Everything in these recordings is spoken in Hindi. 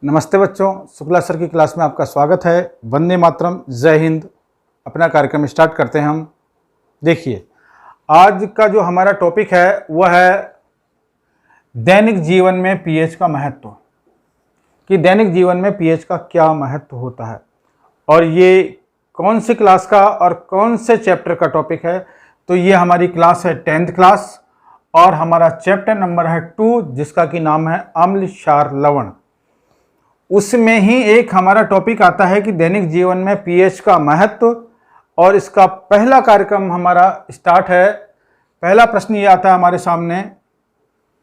नमस्ते बच्चों, शुक्ला सर की क्लास में आपका स्वागत है। वंदे मातरम, जय हिंद। अपना कार्यक्रम स्टार्ट करते हैं हम। देखिए, आज का जो हमारा टॉपिक है वह है दैनिक जीवन में पीएच का महत्व, कि दैनिक जीवन में पीएच का क्या महत्व होता है और ये कौन सी क्लास का और कौन से चैप्टर का टॉपिक है। तो ये हमारी क्लास है 10th क्लास और हमारा चैप्टर नंबर है 2, जिसका कि नाम है अम्ल क्षार लवण। उसमें ही एक हमारा टॉपिक आता है कि दैनिक जीवन में पीएच का महत्व, और इसका पहला कार्यक्रम हमारा स्टार्ट है। पहला प्रश्न ये आता है हमारे सामने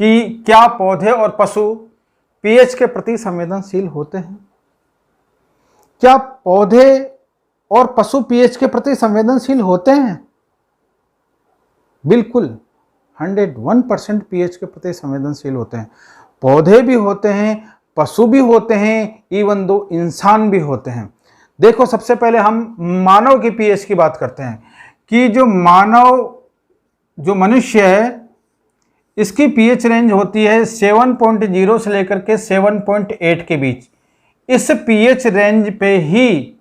कि क्या पौधे और पशु पीएच के प्रति संवेदनशील होते हैं? क्या पौधे और पशु पीएच के प्रति संवेदनशील होते हैं? बिल्कुल 101% पीएच के प्रति संवेदनशील होते हैं। पौधे भी होते हैं, पशु भी होते हैं, इवन दो इंसान भी होते हैं। देखो, सबसे पहले हम मानव की पीएच की बात करते हैं कि जो मनुष्य है, इसकी पीएच रेंज होती है 7.0 से लेकर के 7.8 के बीच। इस पीएच रेंज पे ही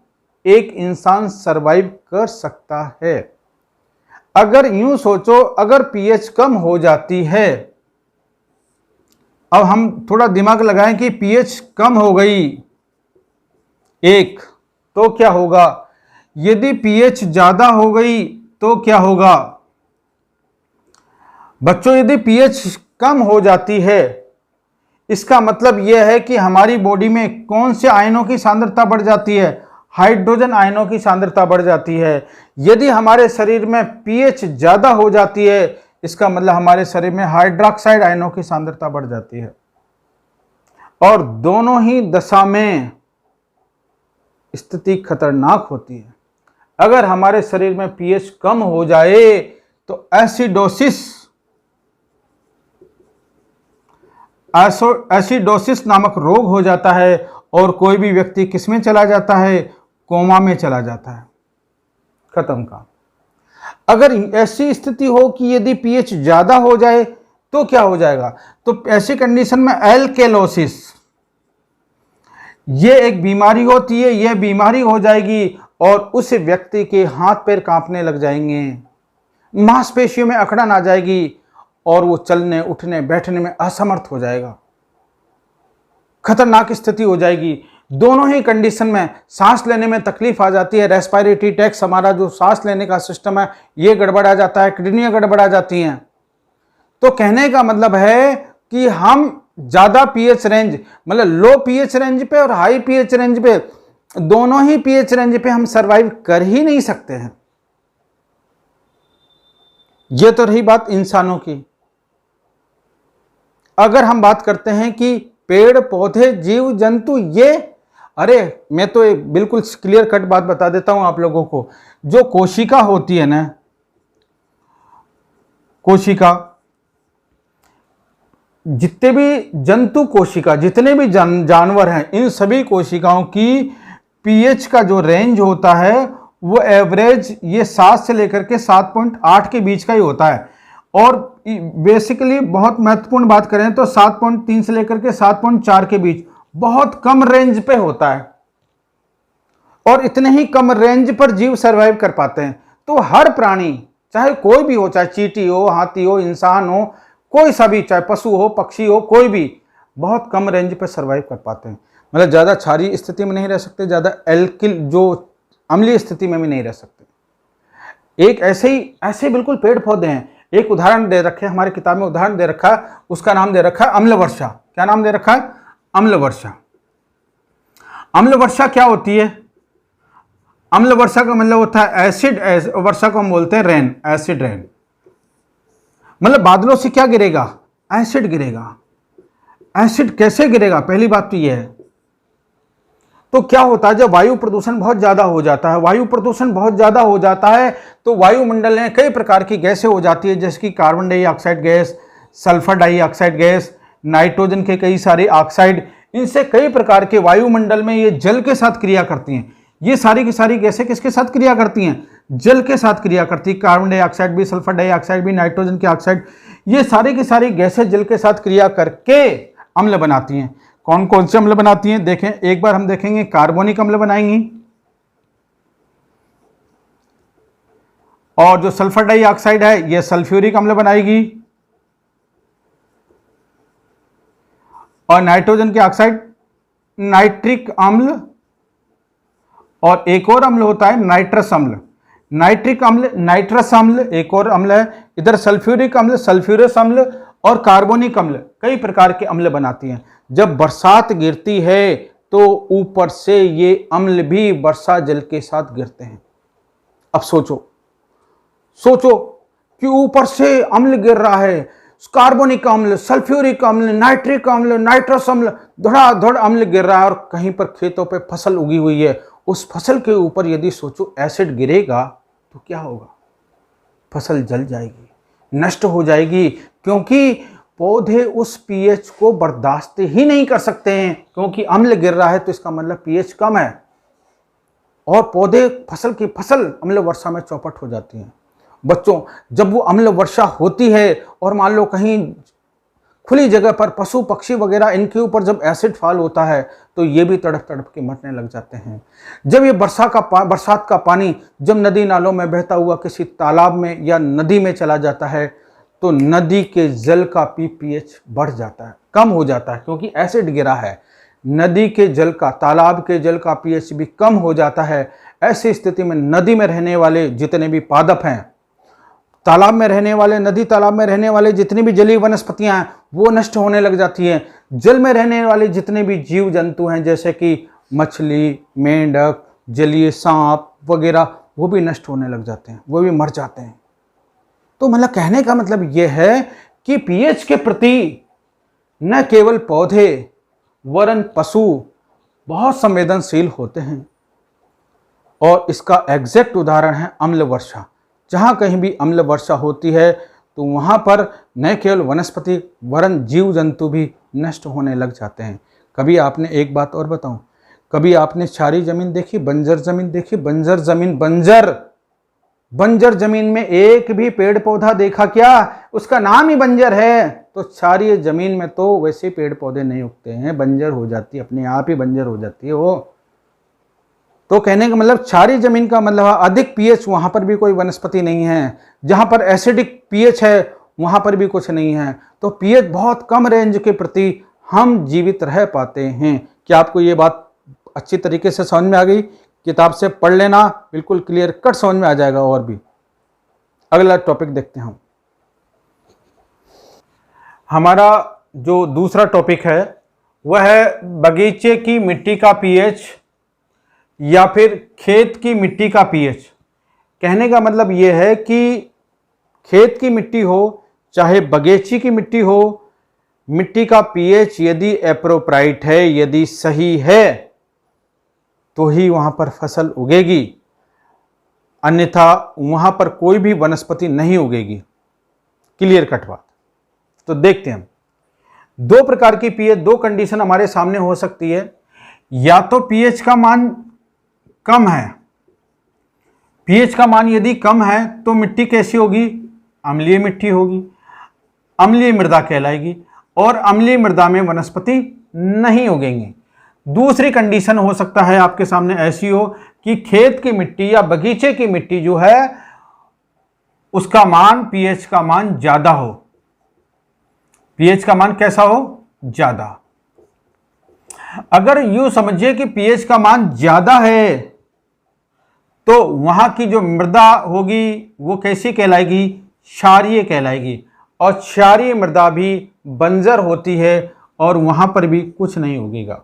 एक इंसान सरवाइव कर सकता है। अगर यूं सोचो, अगर पीएच कम हो जाती है, अब हम थोड़ा दिमाग लगाएं कि पीएच कम हो गई एक, तो क्या होगा? यदि पीएच ज्यादा हो गई तो क्या होगा? बच्चों, यदि पीएच कम हो जाती है, इसका मतलब यह है कि हमारी बॉडी में कौन से आयनों की सांद्रता बढ़ जाती है? हाइड्रोजन आयनों की सांद्रता बढ़ जाती है। यदि हमारे शरीर में पीएच ज्यादा हो जाती है, इसका मतलब हमारे शरीर में हाइड्रोक्साइड आयनों की सांद्रता बढ़ जाती है। और दोनों ही दशा में स्थिति खतरनाक होती है। अगर हमारे शरीर में पीएच कम हो जाए तो एसिडोसिस नामक रोग हो जाता है और कोई भी व्यक्ति किसमें चला जाता है? कोमा में चला जाता है। खत्म काम। अगर ऐसी स्थिति हो कि यदि पीएच ज्यादा हो जाए तो क्या हो जाएगा? तो ऐसी कंडीशन में एल्केलोसिस, ये एक बीमारी होती है। यह बीमारी हो जाएगी और उस व्यक्ति के हाथ पैर कांपने लग जाएंगे, मांसपेशियों में अकड़न आ जाएगी और वो चलने उठने बैठने में असमर्थ हो जाएगा। खतरनाक स्थिति हो जाएगी। दोनों ही कंडीशन में सांस लेने में तकलीफ आ जाती है। रेस्पिरेटरी टैक्स, हमारा जो सांस लेने का सिस्टम है, ये गड़बड़ा जाता है, किडनियां गड़बड़ा जाती हैं। तो कहने का मतलब है कि हम ज्यादा पीएच रेंज, मतलब लो पीएच रेंज पे और हाई पीएच रेंज पे, दोनों ही पीएच रेंज पे हम सरवाइव कर ही नहीं सकते हैं। ये तो रही बात इंसानों की। अगर हम बात करते हैं कि पेड़ पौधे जीव जंतु, अरे मैं तो एक बिल्कुल क्लियर कट बात बता देता हूं आप लोगों को। जो कोशिका होती है ना, कोशिका, जितने भी जंतु कोशिका, जितने भी जानवर हैं, इन सभी कोशिकाओं की पीएच का जो रेंज होता है वो एवरेज ये 7 से लेकर के 7.8 के बीच का ही होता है। और बेसिकली बहुत महत्वपूर्ण बात करें तो 7.3 से लेकर के 7.4 के बीच, बहुत कम रेंज पे होता है। और इतने ही कम रेंज पर जीव सरवाइव कर पाते हैं। तो हर प्राणी, चाहे कोई भी हो, चाहे चींटी हो, हाथी हो, इंसान हो, कोई सा भी, चाहे पशु हो, पक्षी हो, कोई भी बहुत कम रेंज पे सरवाइव कर पाते हैं। मतलब ज़्यादा क्षारीय स्थिति में नहीं रह सकते, ज़्यादा जो अम्लीय स्थिति में भी नहीं रह सकते। एक ऐसे बिल्कुल पेड़ पौधे हैं। एक उदाहरण दे रखे, हमारी किताब में उदाहरण दे रखा है, उसका नाम दे रखा है अम्ल वर्षा। क्या नाम दे रखा है? अम्ल वर्षा। अम्ल वर्षा क्या होती है? अम्ल वर्षा का मतलब होता है एसिड वर्षा को हम बोलते हैं रेन, एसिड रेन। मतलब बादलों से क्या गिरेगा? एसिड गिरेगा। एसिड कैसे गिरेगा? पहली बात तो यह है। तो क्या होता है, जब वायु प्रदूषण बहुत ज्यादा हो जाता है, वायु प्रदूषण बहुत ज्यादा हो जाता है तो वायुमंडल में कई प्रकार की गैसें हो जाती है, जैसे कि carbon dioxide gas, sulphur dioxide gas, nitrogen के कई सारे ऑक्साइड, इनसे कई प्रकार के वायुमंडल में ये जल के साथ क्रिया करती हैं। ये सारी की सारी गैसें किसके साथ क्रिया करती हैं? जल के साथ क्रिया करती है। कार्बन डाइऑक्साइड भी, सल्फर डाइऑक्साइड भी, नाइट्रोजन के ऑक्साइड, ये सारी की सारी गैसें जल के साथ क्रिया करके अम्ल बनाती हैं। कौन कौन से अम्ल बनाती हैं? देखें, एक बार हम देखेंगे कार्बोनिक अम्ल बनाएंगी, और जो सल्फर डाइऑक्साइड है यह सल्फ्यूरिक अम्ल बनाएगी, और नाइट्रोजन के ऑक्साइड नाइट्रिक अम्ल, और एक और अम्ल होता है नाइट्रस अम्ल। नाइट्रिक अम्ल, नाइट्रस अम्ल एक और अम्ल है। इधर सल्फ्यूरिक अम्ल, सल्फ्यूरस अम्ल और कार्बोनिक अम्ल, कई प्रकार के अम्ल बनाती हैं। जब बरसात गिरती है तो ऊपर से ये अम्ल भी वर्षा जल के साथ गिरते हैं। अब सोचो कि ऊपर से अम्ल गिर रहा है, कार्बोनिक अम्ल, सल्फ्यूरिक अम्ल, नाइट्रिक अम्ल, नाइट्रस अम्ल, धड़ाधड़ अम्ल गिर रहा है, और कहीं पर खेतों पे फसल उगी हुई है, उस फसल के ऊपर यदि सोचो एसिड गिरेगा तो क्या होगा? फसल जल जाएगी, नष्ट हो जाएगी, क्योंकि पौधे उस पीएच को बर्दाश्त ही नहीं कर सकते हैं। क्योंकि अम्ल गिर रहा है तो इसका मतलब पीएच कम है, और पौधे फसल की फसल अम्ल वर्षा में चौपट हो जाती हैं। बच्चों, जब वो अम्ल वर्षा होती है और मान लो कहीं खुली जगह पर पशु पक्षी वगैरह इनके ऊपर जब एसिड फॉल होता है तो ये भी तड़प तड़प के मरने लग जाते हैं। जब ये बरसात का पानी जब नदी नालों में बहता हुआ किसी तालाब में या नदी में चला जाता है तो नदी के जल का पीएच बढ़ जाता है, कम हो जाता है, क्योंकि एसिड गिरा है। नदी के जल का, तालाब के जल का पीएच भी कम हो जाता है। ऐसी स्थिति में नदी में रहने वाले जितने भी पादप हैं, तालाब में रहने वाले, नदी तालाब में रहने वाले जितनी भी जलीय वनस्पतियां हैं वो नष्ट होने लग जाती हैं। जल में रहने वाले जितने भी जीव जंतु हैं जैसे कि मछली, मेंढक, जलीय सांप वगैरह, वो भी नष्ट होने लग जाते हैं, वो भी मर जाते हैं। तो मतलब कहने का मतलब ये है कि पीएच के प्रति न केवल पौधे वरन पशु बहुत संवेदनशील होते हैं, और इसका एग्जैक्ट उदाहरण है अम्ल वर्षा। जहाँ कहीं भी अम्ल वर्षा होती है तो वहाँ पर न केवल वनस्पति वरन जीव जंतु भी नष्ट होने लग जाते हैं। कभी आपने, एक बात और बताऊं, कभी आपने क्षारीय जमीन देखी, बंजर जमीन देखी? बंजर जमीन, बंजर जमीन में एक भी पेड़ पौधा देखा क्या? उसका नाम ही बंजर है। तो क्षारीय जमीन में तो वैसे पेड़ पौधे नहीं उगते हैं, बंजर हो जाती है, अपने आप ही बंजर हो जाती है वो। तो कहने का मतलब क्षारीय जमीन का मतलब अधिक पीएच, वहां पर भी कोई वनस्पति नहीं है। जहां पर एसिडिक पीएच है वहां पर भी कुछ नहीं है। तो पीएच बहुत कम रेंज के प्रति हम जीवित रह पाते हैं। क्या आपको ये बात अच्छी तरीके से समझ में आ गई? किताब से पढ़ लेना, बिल्कुल क्लियर कट समझ में आ जाएगा। और भी अगला टॉपिक देखते हैं हम। हमारा जो दूसरा टॉपिक है वह है बगीचे की मिट्टी का पीएच या फिर खेत की मिट्टी का पीएच। कहने का मतलब यह है कि खेत की मिट्टी हो चाहे बगीचे की मिट्टी हो, मिट्टी का पीएच यदि एप्रोप्राइट है, यदि सही है, तो ही वहां पर फसल उगेगी, अन्यथा वहां पर कोई भी वनस्पति नहीं उगेगी। क्लियर कट बात। तो देखते हैं, दो प्रकार की पीएच, दो कंडीशन हमारे सामने हो सकती है। या तो पीएच का मान कम है, पीएच का मान यदि कम है तो मिट्टी कैसी होगी? अम्लीय मिट्टी होगी, अम्लीय मृदा कहलाएगी, और अम्लीय मृदा में वनस्पति नहीं उगेंगी। दूसरी कंडीशन हो सकता है आपके सामने ऐसी हो कि खेत की मिट्टी या बगीचे की मिट्टी जो है उसका मान, पीएच का मान ज्यादा हो। पीएच का मान कैसा हो? ज्यादा। अगर यूं समझिए कि पीएच का मान ज्यादा है तो वहां की जो मृदा होगी वो कैसी कहलाएगी? क्षारीय कहलाएगी, और क्षारीय मृदा भी बंजर होती है और वहां पर भी कुछ नहीं उगेगा।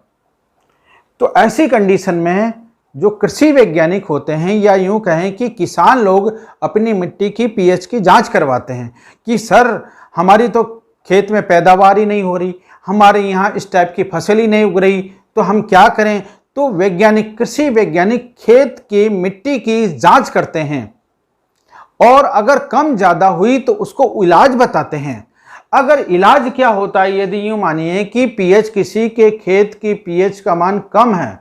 तो ऐसी कंडीशन में जो कृषि वैज्ञानिक होते हैं, या यूं कहें कि किसान लोग अपनी मिट्टी की पीएच की जांच करवाते हैं कि सर हमारी तो खेत में पैदावार ही नहीं हो रही, हमारे यहाँ इस टाइप की फसल ही नहीं उग रही, तो हम क्या करें? तो वैज्ञानिक, कृषि वैज्ञानिक खेत की मिट्टी की जांच करते हैं, और अगर कम ज्यादा हुई तो उसको इलाज बताते हैं। अगर इलाज क्या होता है? यदि यूं मानिए कि पीएच, किसी के खेत की पीएच का मान कम है,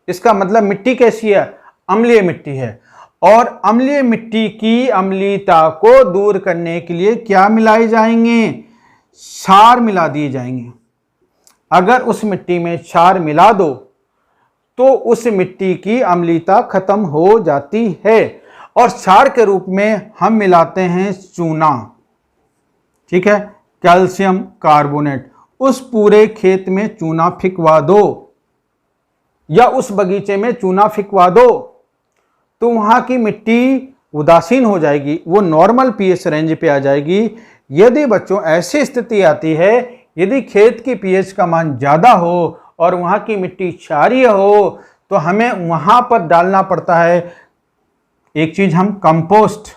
इसका मतलब मिट्टी कैसी है? अम्लीय मिट्टी है, और अम्लीय मिट्टी की अम्लीयता को दूर करने के लिए क्या मिलाए जाएंगे? क्षार मिला दिए जाएंगे। अगर उस मिट्टी में क्षार मिला दो तो उस मिट्टी की अम्लीयता खत्म हो जाती है, और क्षार के रूप में हम मिलाते हैं चूना, ठीक है, कैल्शियम कार्बोनेट। उस पूरे खेत में चूना फिकवा दो या उस बगीचे में चूना फिकवा दो तो वहां की मिट्टी उदासीन हो जाएगी, वो नॉर्मल पीएच रेंज पे आ जाएगी। यदि बच्चों ऐसी स्थिति आती है, यदि खेत की पीएच का मान ज़्यादा हो और वहाँ की मिट्टी क्षारीय हो, तो हमें वहाँ पर डालना पड़ता है एक चीज़, हम कंपोस्ट।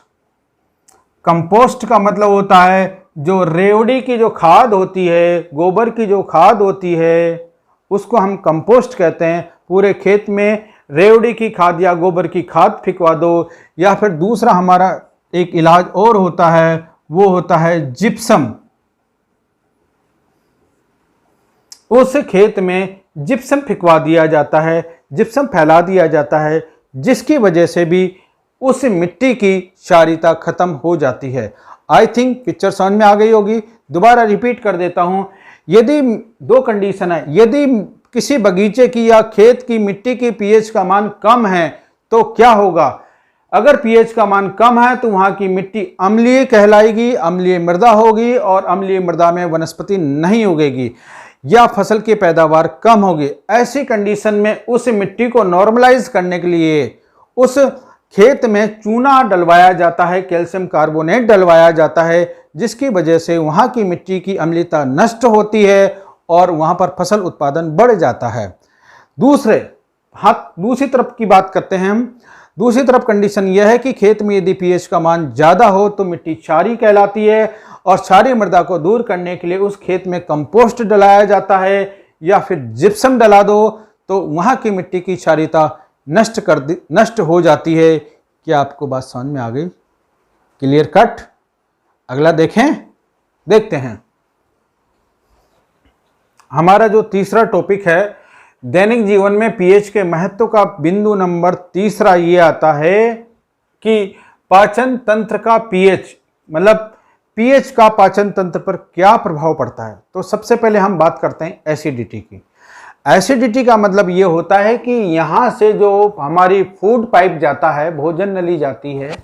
कंपोस्ट का मतलब होता है जो रेवड़ी की जो खाद होती है, गोबर की जो खाद होती है, उसको हम कंपोस्ट कहते हैं। पूरे खेत में रेवड़ी की खाद या गोबर की खाद फिकवा दो। या फिर दूसरा हमारा एक इलाज और होता है, वो होता है जिप्सम। उस खेत में जिप्सम फिकवा दिया जाता है, जिप्सम फैला दिया जाता है, जिसकी वजह से भी उस मिट्टी की क्षारीयता खत्म हो जाती है। आई थिंक पिक्चर समझ में आ गई होगी। दोबारा रिपीट कर देता हूं। यदि दो कंडीशन है, यदि किसी बगीचे की या खेत की मिट्टी की पीएच का मान कम है तो क्या होगा? अगर पीएच का मान कम है तो वहां की मिट्टी अम्लीय कहलाएगी, अम्लीय मृदा होगी, और अम्लीय मृदा में वनस्पति नहीं उगेगी या फसल की पैदावार कम होगी। ऐसी कंडीशन में उस मिट्टी को नॉर्मलाइज करने के लिए उस खेत में चूना डलवाया जाता है, कैल्शियम कार्बोनेट डलवाया जाता है, जिसकी वजह से वहां की मिट्टी की अम्लीयता नष्ट होती है और वहां पर फसल उत्पादन बढ़ जाता है। दूसरी तरफ की बात करते हैं हम। दूसरी तरफ कंडीशन यह है कि खेत में यदि पीएच का मान ज्यादा हो तो मिट्टी क्षारीय कहलाती है, और क्षारीय मृदा को दूर करने के लिए उस खेत में कंपोस्ट डलाया जाता है या फिर जिप्सम डला दो तो वहां की मिट्टी की क्षारीयता नष्ट हो जाती है। क्या आपको बात समझ में आ गई? Clear cut? अगला देखते हैं। हमारा जो तीसरा टॉपिक है, दैनिक जीवन में पीएच के महत्व का बिंदु नंबर तीसरा ये आता है कि पाचन तंत्र का पीएच, मतलब पीएच का पाचन तंत्र पर क्या प्रभाव पड़ता है। तो सबसे पहले हम बात करते हैं एसिडिटी की। एसिडिटी का मतलब ये होता है कि यहाँ से जो हमारी फूड पाइप जाता है, भोजन नली जाती है,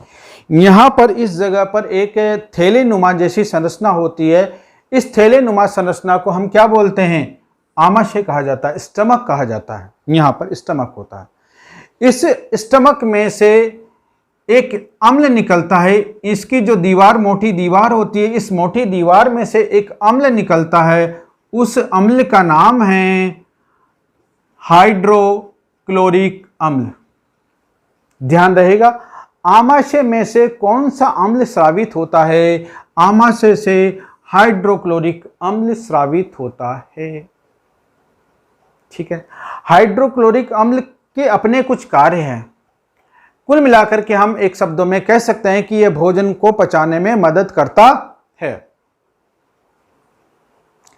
यहाँ पर इस जगह पर एक थैली नुमा जैसी संरचना होती है। इस थैली नुमा संरचना को हम क्या बोलते हैं? आमाशय कहा जाता है, स्टमक कहा जाता है। यहाँ पर स्टमक होता है। इस स्टमक में से एक अम्ल निकलता है। इसकी जो दीवार, मोटी दीवार होती है, इस मोटी दीवार में से एक अम्ल निकलता है। उस अम्ल का नाम है हाइड्रोक्लोरिक अम्ल। ध्यान रहेगा, आमाशय में से कौन सा अम्ल स्रावित होता है? आमाशय से हाइड्रोक्लोरिक अम्ल स्रावित होता है। ठीक है, हाइड्रोक्लोरिक अम्ल के अपने कुछ कार्य हैं। कुल मिलाकर के हम एक शब्दों में कह सकते हैं कि यह भोजन को पचाने में मदद करता है।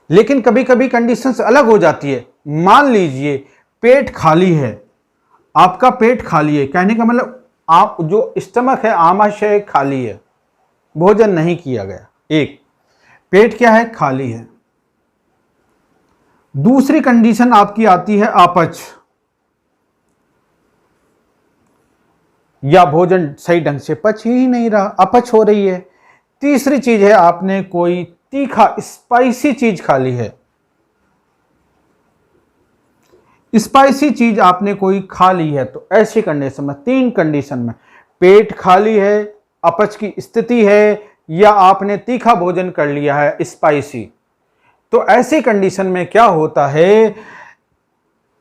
लेकिन कभी कभी कंडीशंस अलग हो जाती है। मान लीजिए पेट खाली है, आपका पेट खाली है, कहने का मतलब आप जो स्टमक है, आमाशय खाली है, भोजन नहीं किया गया। एक पेट क्या है? खाली है। दूसरी कंडीशन आपकी आती है अपच, या भोजन सही ढंग से पच ही नहीं रहा, अपच हो रही है। तीसरी चीज है आपने कोई तीखा स्पाइसी चीज खा ली है, स्पाइसी चीज आपने कोई खा ली है। तो ऐसी कंडीशन में, तीन कंडीशन में, पेट खाली है, अपच की स्थिति है, या आपने तीखा भोजन कर लिया है स्पाइसी, तो ऐसी कंडीशन में क्या होता है,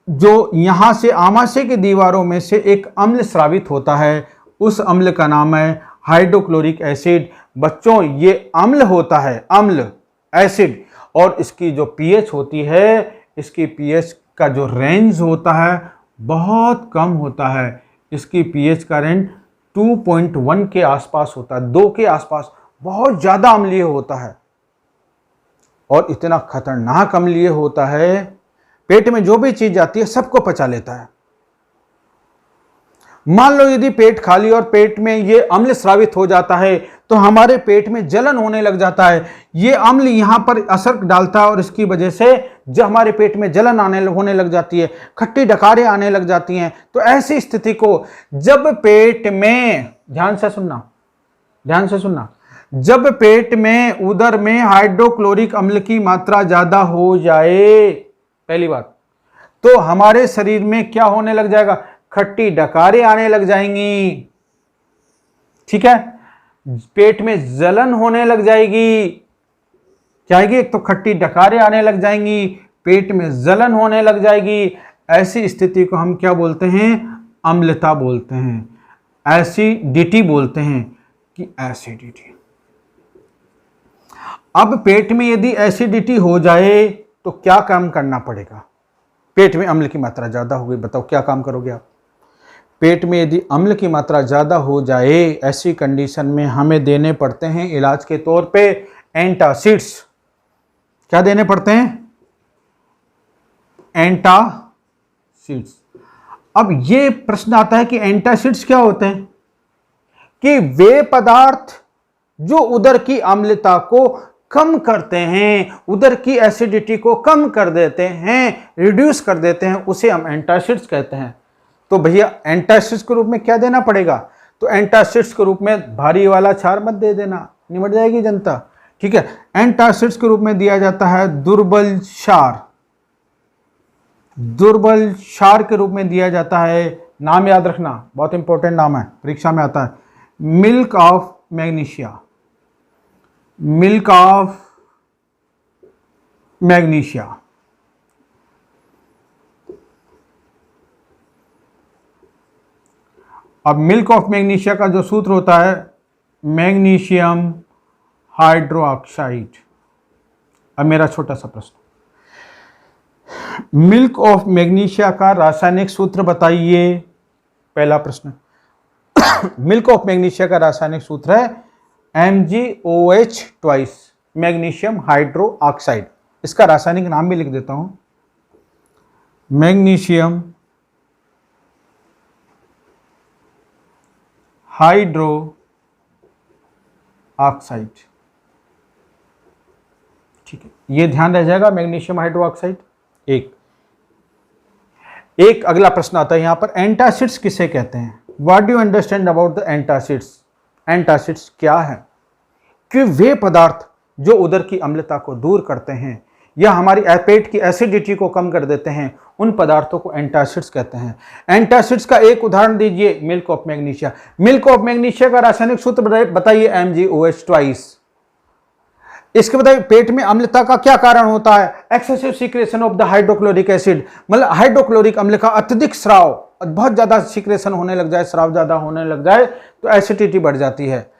जो यहां से आमाशय की दीवारों में से एक अम्ल स्रावित होता है। उस अम्ल का नाम है हाइड्रोक्लोरिक एसिड। बच्चों ये अम्ल होता है, अम्ल एसिड, और इसकी जो पीएच होती है, इसकी पीएच का जो रेंज होता है बहुत कम होता है। इसकी पीएच का रेंज 2.1 के आसपास होता है, 2 के आसपास। बहुत ज्यादा अम्लीय होता है और इतना खतरनाक अम्लीय होता है, पेट में जो भी चीज जाती है सबको पचा लेता है। मान लो यदि पेट खाली और पेट में ये अम्ल स्रावित हो जाता है तो हमारे पेट में जलन होने लग जाता है। ये अम्ल यहां पर असर डालता है और इसकी वजह से जब हमारे पेट में जलन होने लग जाती है, खट्टी डकारें आने लग जाती हैं, तो ऐसी स्थिति को जब पेट में, ध्यान से सुनना, जब पेट में, उदर में हाइड्रोक्लोरिक अम्ल की मात्रा ज्यादा हो जाए, पहली बात तो हमारे शरीर में क्या होने लग जाएगा, खट्टी डकारें आने लग जाएंगी, ठीक है, पेट में जलन होने लग जाएगी, क्या आएगी, एक तो खट्टी डकारें आने लग जाएंगी, पेट में जलन होने लग जाएगी। ऐसी स्थिति को हम क्या बोलते हैं, अम्लता बोलते हैं, एसिडिटी बोलते हैं कि एसिडिटी। अब पेट में यदि एसिडिटी हो जाए तो क्या काम करना पड़ेगा, पेट में अम्ल की मात्रा ज्यादा हो गई, बताओ क्या काम करोगे आप। पेट में यदि अम्ल की मात्रा ज्यादा हो जाए, ऐसी कंडीशन में हमें देने पड़ते हैं इलाज के तौर पे एंटासिड्स। क्या देने पड़ते हैं, एंटासिड्स। अब ये प्रश्न आता है कि एंटासिड्स क्या होते हैं, कि वे पदार्थ जो उदर की अम्लता को कम करते हैं, उदर की एसिडिटी को कम कर देते हैं, रिड्यूस कर देते हैं, उसे हम एंटासिड्स कहते हैं। तो भैया एंटासिड्स के रूप में क्या देना पड़ेगा, तो एंटासिड्स के रूप में भारी वाला क्षार मत दे देना, निमट जाएगी जनता, ठीक है। एंटासिड्स के रूप में दिया जाता है दुर्बल क्षार, दुर्बल क्षार के रूप में दिया जाता है, नाम याद रखना, बहुत इंपॉर्टेंट नाम है, परीक्षा में आता है, milk of magnesia, milk of magnesia. अब मिल्क ऑफ मैग्नीशिया का जो सूत्र होता है, मैग्नीशियम हाइड्रोक्साइड। अब मेरा छोटा सा प्रश्न, मिल्क ऑफ मैग्नीशिया का रासायनिक सूत्र बताइए, पहला प्रश्न। मिल्क ऑफ मैग्नीशिया का रासायनिक सूत्र है MgOH ट्वाइस, मैग्नीशियम हाइड्रोक्साइड। इसका रासायनिक नाम भी लिख देता हूं, मैग्नीशियम हाइड्रोक्साइड, ठीक है, ये ध्यान रह जाएगा, मैग्नीशियम हाइड्रोक्साइड। एक अगला प्रश्न आता है यहां पर, एंटासिड्स किसे कहते हैं, what do you understand about the antacids. Antacids क्या है, कि वे पदार्थ जो उदर की अम्लता को दूर करते हैं या हमारी पेट की एसिडिटी को कम कर देते हैं, उन पदार्थों को एंटासिड्स कहते हैं। एंटासिड्स का एक उदाहरण दीजिए, milk of magnesia. Milk of magnesia का रासायनिक सूत्र बताइए, MgOH ट्वाइस। इसके बताइए पेट में अम्लता का क्या कारण होता है, excessive secretion of the hydrochloric acid, मतलब हाइड्रोक्लोरिक अम्ल का अत्यधिक स्राव, बहुत ज्यादा सीक्रेशन होने लग जाए, स्राव ज्यादा होने लग जाए तो एसिडिटी बढ़ जाती है।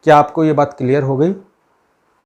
क्या आपको ये बात क्लियर हो गई?